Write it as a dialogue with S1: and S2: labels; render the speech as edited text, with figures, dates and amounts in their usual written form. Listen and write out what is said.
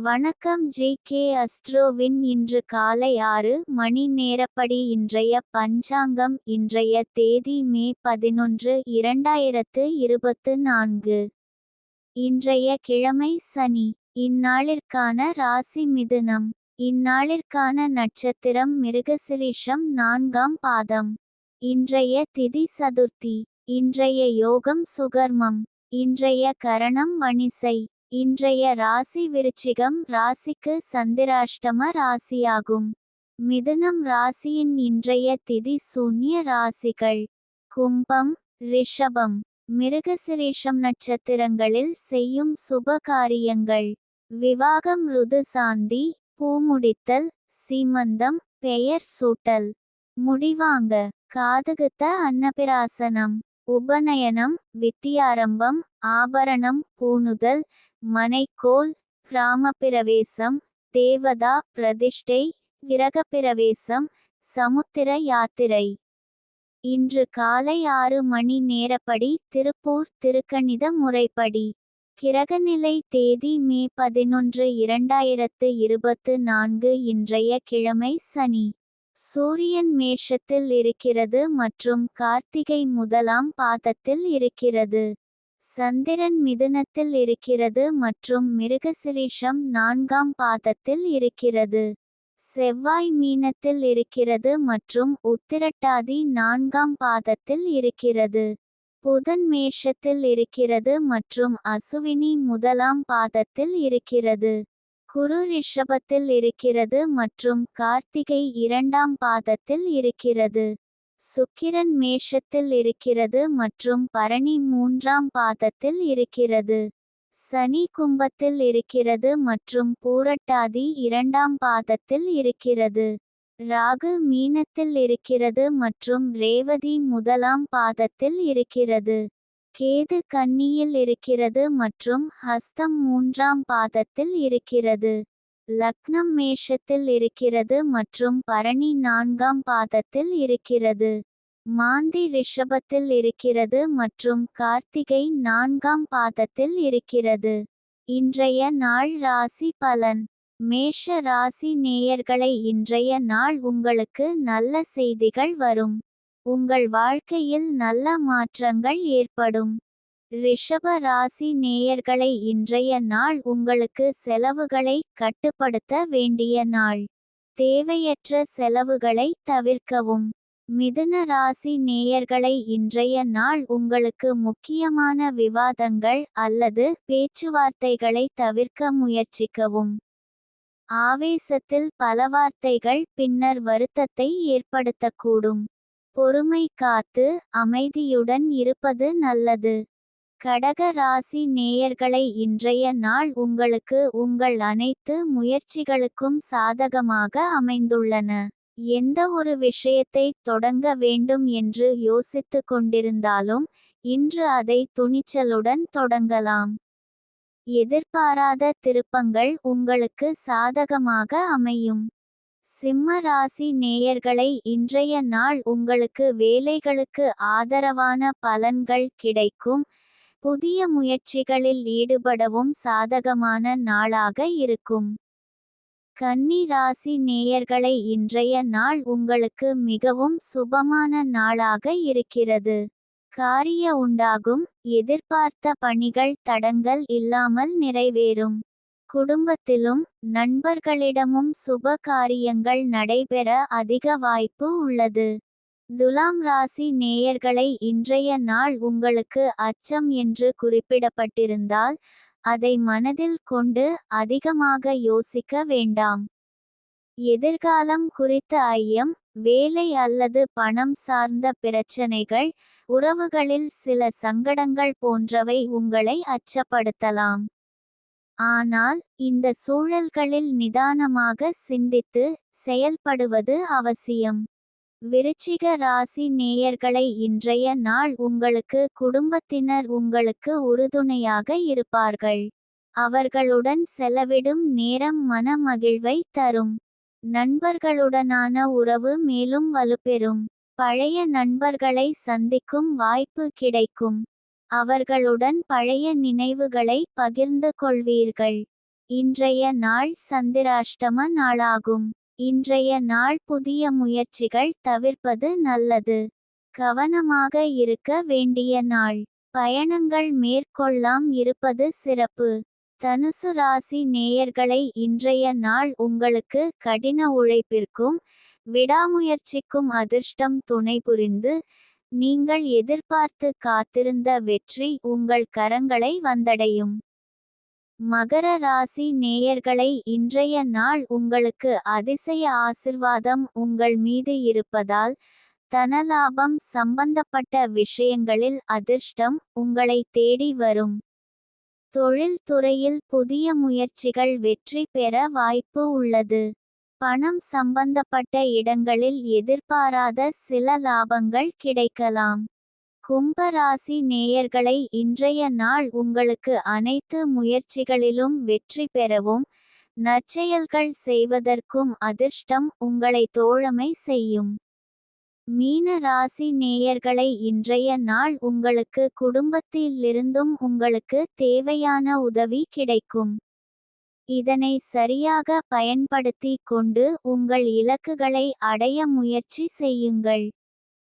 S1: வணக்கம் ஜி.கே. அஸ்ட்ரோவின் இன்று காலை 6 மணி நேரப்படி இன்றைய பஞ்சாங்கம். இன்றைய தேதி மே 11, 2024. இன்றைய கிழமை சனி. இந்நாளிற்கான ராசி மிதுனம். இந்நாளிற்கான நட்சத்திரம் மிருகசிரீஷம் 4ஆம் பாதம். இன்றைய திதி சதுர்த்தி. இன்றைய யோகம் சுகர்மம். இன்றைய கரணம் வணிசை. இன்றைய ராசி விருச்சிகம் ராசிக்கு சந்திராஷ்டம ராசியாகும். மிதுனம் ராசியின் இன்றைய திதி சூன்ய ராசிகள் கும்பம், ரிஷபம், மிருகசிரீஷம். நட்சத்திரங்களில் செய்யும் சுப காரியங்கள்: விவாகம், ருது சாந்தி, பூமுடித்தல், சீமந்தம், பெயர் சூட்டல், முடிவாங்க, காதுகுத்த, அன்னபிராசனம், உபநயனம், வித்தியாரம்பம், ஆபரணம் பூணுதல், மனைக்கோல், கிராமப்பிரவேசம், தேவதா பிரதிஷ்டை, கிரகப்பிரவேசம், சமுத்திர யாத்திரை. இன்று காலை 6 மணி நேரப்படி திருப்பூர் திருக்கணித முறைப்படி. கிரகநிலை தேதி மே 11, 2024. இன்றைய கிழமை சனி. சூரியன் மேஷத்தில் இருக்கிறது மற்றும் கார்த்திகை 1ஆம் பாதத்தில் இருக்கிறது. சந்திரன் மிதுனத்தில் இருக்கிறது மற்றும் மிருகசிரீஷம் 4ஆம் பாதத்தில் இருக்கிறது. செவ்வாய் மீனத்தில் இருக்கிறது மற்றும் உத்திரட்டாதி 4ஆம் பாதத்தில் இருக்கிறது. புதன் மேஷத்தில் இருக்கிறது மற்றும் அசுவினி 1ஆம் பாதத்தில் இருக்கிறது. குரு ரிஷபத்தில் இருக்கிறது மற்றும் கார்த்திகை 2ஆம் பாதத்தில் இருக்கிறது. சுக்கிரன் மேஷத்தில் இருக்கிறது மற்றும் பரணி 3ஆம் பாதத்தில் இருக்கிறது. சனி கும்பத்தில் இருக்கிறது மற்றும் பூரட்டாதி 2ஆம் பாதத்தில் இருக்கிறது. ராகு மீனத்தில் இருக்கிறது மற்றும் ரேவதி 1ஆம் பாதத்தில் இருக்கிறது. கேது கன்னியில் இருக்கிறது மற்றும் ஹஸ்தம் 3ஆம் பாதத்தில் இருக்கிறது. லக்னம் மேஷத்தில் இருக்கிறது மற்றும் பரணி 4ஆம் பாதத்தில் இருக்கிறது. மாந்தி ரிஷபத்தில் இருக்கிறது மற்றும் கார்த்திகை 4ஆம் பாதத்தில் இருக்கிறது. இன்றைய நாள் ராசி பலன். மேஷ ராசி நேயர்களை, இன்றைய நாள் உங்களுக்கு நல்ல செய்திகள் வரும். உங்கள் வாழ்க்கையில் நல்ல மாற்றங்கள் ஏற்படும். ரிஷப ராசி நேயர்களை, இன்றைய நாள் உங்களுக்கு செலவுகளை கட்டுப்படுத்த வேண்டிய நாள். தேவையற்ற செலவுகளை தவிர்க்கவும். மிதுன ராசி நேயர்களை, இன்றைய நாள் உங்களுக்கு முக்கியமான விவாதங்கள் அல்லது பேச்சுவார்த்தைகளை தவிர்க்க முயற்சிக்கவும். ஆவேசத்தில் பல வார்த்தைகள் பின்னர் வருத்தத்தை ஏற்படுத்தக்கூடும். பொறுமை காத்து அமைதியுடன் இருப்பது நல்லது. கடக ராசி நேயர்களை, இன்றைய நாள் உங்களுக்கு உங்கள் அனைத்து முயற்சிகளுக்கும் சாதகமாக அமைந்துள்ளன. எந்த ஒரு விஷயத்தை தொடங்க வேண்டும் என்று யோசித்து கொண்டிருந்தாலும் இன்று அதை துணிச்சலுடன் தொடங்கலாம். எதிர்பாராத திருப்பங்கள் உங்களுக்கு சாதகமாக அமையும். சிம்ம ராசி நேயர்களை, இன்றைய நாள் உங்களுக்கு வேலைகளுக்கு ஆதரவான பலன்கள் கிடைக்கும். புதிய முயற்சிகளில் ஈடுபடவும் சாதகமான நாளாக இருக்கும். கன்னி ராசி நேயர்களை, இன்றைய நாள் உங்களுக்கு மிகவும் சுபமான நாளாக இருக்கிறது. காரிய உண்டாகும். எதிர்பார்த்த பணிகள் தடங்கல் இல்லாமல் நிறைவேறும். குடும்பத்திலும் நண்பர்களிடமும் சுப காரியங்கள் நடைபெற அதிக வாய்ப்பு உள்ளது. துலாம் ராசி நேயர்களை, இன்றைய நாள் உங்களுக்கு அச்சம் என்று குறிப்பிடப்பட்டிருந்தால் அதை மனதில் கொண்டு அதிகமாக யோசிக்க வேண்டாம். எதிர்காலம் குறித்த ஐயம், வேலை அல்லது பணம் சார்ந்த பிரச்சனைகள், உறவுகளில் சில சங்கடங்கள் போன்றவை உங்களை அச்சப்படுத்தலாம். ஆனால் இந்த சூழல்களில் நிதானமாக சிந்தித்து செயல்படுவது அவசியம். விருச்சிக ராசி நேயர்களை, இன்றைய நாள் உங்களுக்கு குடும்பத்தினர் உங்களுக்கு உறுதுணையாக இருப்பார்கள். அவர்களுடன் செலவிடும் நேரம் மன மகிழ்வை தரும். நண்பர்களுடனான உறவு மேலும் வலுப்பெறும். பழைய நண்பர்களை சந்திக்கும் வாய்ப்பு கிடைக்கும். அவர்களுடன் பழைய நினைவுகளை பகிர்ந்து கொள்வீர்கள். இன்றைய நாள் சந்திராஷ்டம நாளாகும். இன்றைய நாள் புதிய முயற்சிகள் தவிர்ப்பது நல்லது. கவனமாக இருக்க வேண்டிய நாள். பயணங்கள் மேற்கொள்ளாம் இருப்பது சிறப்பு. தனுசு ராசி நேயர்களை இன்றைய நாள் உங்களுக்கு கடின உழைப்பிற்கும் விடாமுயற்சிக்கும் அதிர்ஷ்டம் துணை புரிந்து நீங்கள் எதிர்பார்த்து காத்திருந்த வெற்றி உங்கள் கரங்களை வந்தடையும். மகர ராசி நேயர்களை இன்றைய நாள் உங்களுக்கு அதிசய ஆசிர்வாதம் உங்கள் மீது இருப்பதால் தனலாபம் சம்பந்தப்பட்ட விஷயங்களில் அதிர்ஷ்டம் உங்களை தேடி வரும். தொழில் துறையில் புதிய முயற்சிகள் வெற்றி பெற வாய்ப்பு உள்ளது. பணம் சம்பந்தப்பட்ட இடங்களில் எதிர்பாராத சில லாபங்கள் கிடைக்கலாம். கும்ப ராசி நேயர்களை இன்றைய நாள் உங்களுக்கு அனைத்து முயற்சிகளிலும் வெற்றி பெறவும் நற்செயல்கள் செய்வதற்கும் அதிர்ஷ்டம் உங்களை தோழமை செய்யும். மீன ராசி நேயர்களை இன்றைய நாள் உங்களுக்கு குடும்பத்திலிருந்தும் உங்களுக்கு தேவையான உதவி கிடைக்கும். இதனை சரியாக பயன்படுத்தி கொண்டு உங்கள் இலக்குகளை அடைய முயற்சி செய்யுங்கள்.